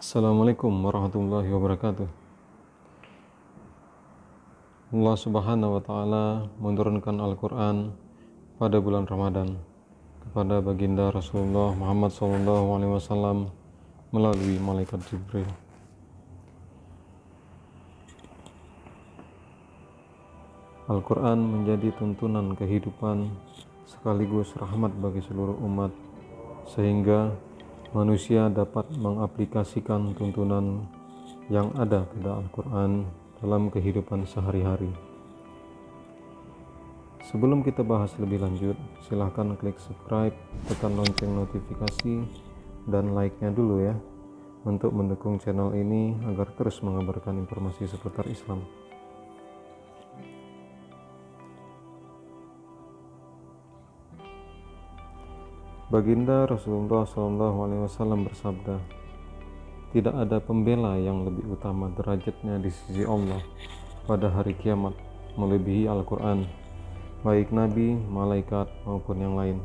Assalamualaikum warahmatullahi wabarakatuh. Allah Subhanahu wa Ta'ala menurunkan Al-Quran pada bulan Ramadan kepada baginda Rasulullah Muhammad SAW melalui malaikat Jibril. Al-Quran menjadi tuntunan kehidupan sekaligus rahmat bagi seluruh umat, sehingga manusia dapat mengaplikasikan tuntunan yang ada pada Al-Quran dalam kehidupan sehari-hari. Sebelum kita bahas lebih lanjut, silahkan klik subscribe, tekan lonceng notifikasi, dan like-nya dulu ya, untuk mendukung channel ini agar terus mengabarkan informasi seputar Islam. Baginda Rasulullah SAW bersabda, tidak ada pembela yang lebih utama derajatnya di sisi Allah pada hari kiamat melebihi Al-Quran, baik Nabi, malaikat maupun yang lain.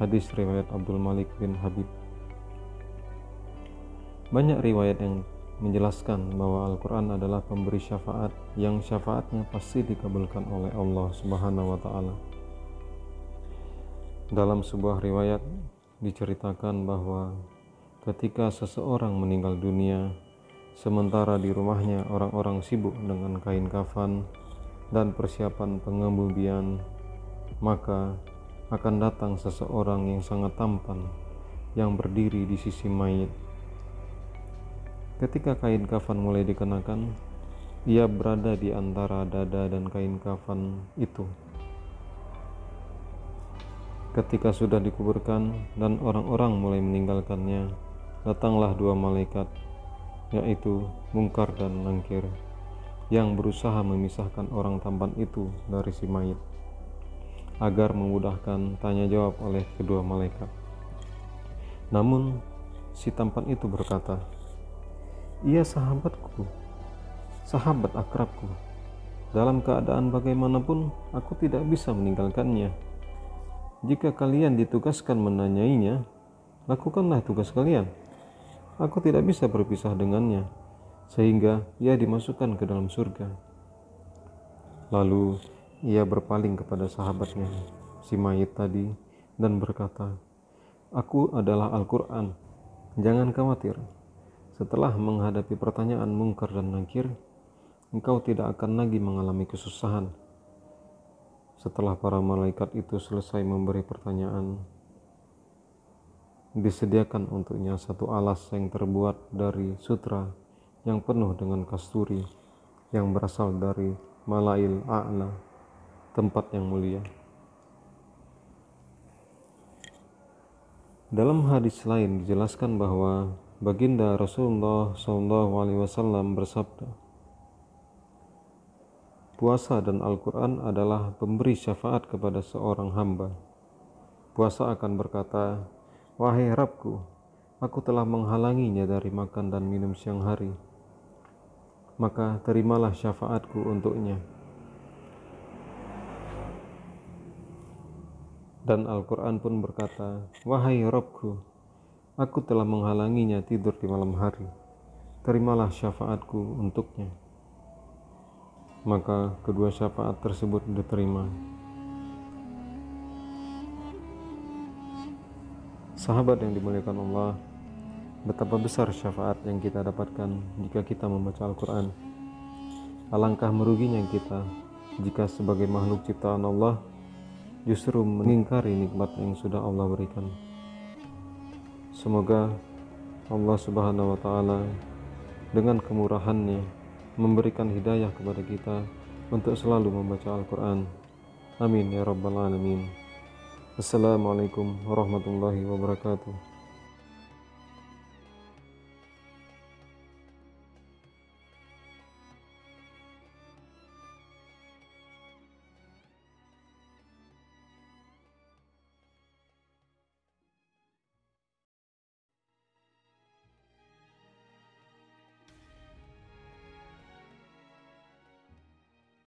Hadis riwayat Abdul Malik bin Habib. Banyak riwayat yang menjelaskan bahwa Al-Quran adalah pemberi syafaat yang syafaatnya pasti dikabulkan oleh Allah Subhanahu wa Ta'ala. Dalam sebuah riwayat diceritakan bahwa ketika seseorang meninggal dunia, sementara di rumahnya orang-orang sibuk dengan kain kafan dan persiapan pengebumian, maka akan datang seseorang yang sangat tampan yang berdiri di sisi mayit. Ketika kain kafan mulai dikenakan, ia berada di antara dada dan kain kafan itu. Ketika sudah dikuburkan dan orang-orang mulai meninggalkannya, datanglah dua malaikat, yaitu Munkar dan Nakir, yang berusaha memisahkan orang tampan itu dari si mayit, agar memudahkan tanya jawab oleh kedua malaikat. Namun, si tampan itu berkata, "Ia sahabatku, sahabat akrabku. Dalam keadaan bagaimanapun, aku tidak bisa meninggalkannya. Jika kalian ditugaskan menanyainya, lakukanlah tugas kalian. Aku tidak bisa berpisah dengannya, sehingga ia dimasukkan ke dalam surga." Lalu ia berpaling kepada sahabatnya, si mayit tadi, dan berkata, "Aku adalah Al-Quran. Jangan khawatir. Setelah menghadapi pertanyaan Munkar dan Nakir, engkau tidak akan lagi mengalami kesusahan." Setelah para malaikat itu selesai memberi pertanyaan, disediakan untuknya satu alas yang terbuat dari sutra yang penuh dengan kasturi yang berasal dari Malail A'la, tempat yang mulia. Dalam hadis lain dijelaskan bahwa baginda Rasulullah SAW bersabda, puasa dan Al-Quran adalah pemberi syafaat kepada seorang hamba. Puasa akan berkata, "Wahai Rabbku, aku telah menghalanginya dari makan dan minum siang hari. Maka terimalah syafaatku untuknya." Dan Al-Quran pun berkata, "Wahai Rabbku, aku telah menghalanginya tidur di malam hari. Terimalah syafaatku untuknya." Maka kedua syafaat tersebut diterima. Sahabat yang dimuliakan Allah, betapa besar syafaat yang kita dapatkan jika kita membaca Al-Quran. Alangkah meruginya kita jika sebagai makhluk ciptaan Allah justru mengingkari nikmat yang sudah Allah berikan. Semoga Allah Subhanahu wa Ta'ala dengan kemurahannya memberikan hidayah kepada kita untuk selalu membaca Al-Quran. Amin ya rabbal alamin. Assalamualaikum warahmatullahi wabarakatuh.